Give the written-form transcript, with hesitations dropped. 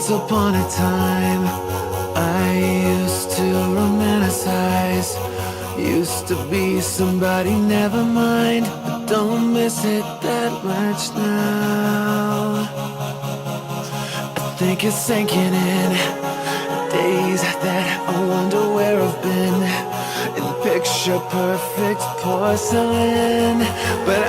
Once upon a time, I used to romanticize. Used to be somebody, never mind, but don't miss it that much now. I think it's sinking in, days that I wonder where I've been, in picture perfect porcelain. But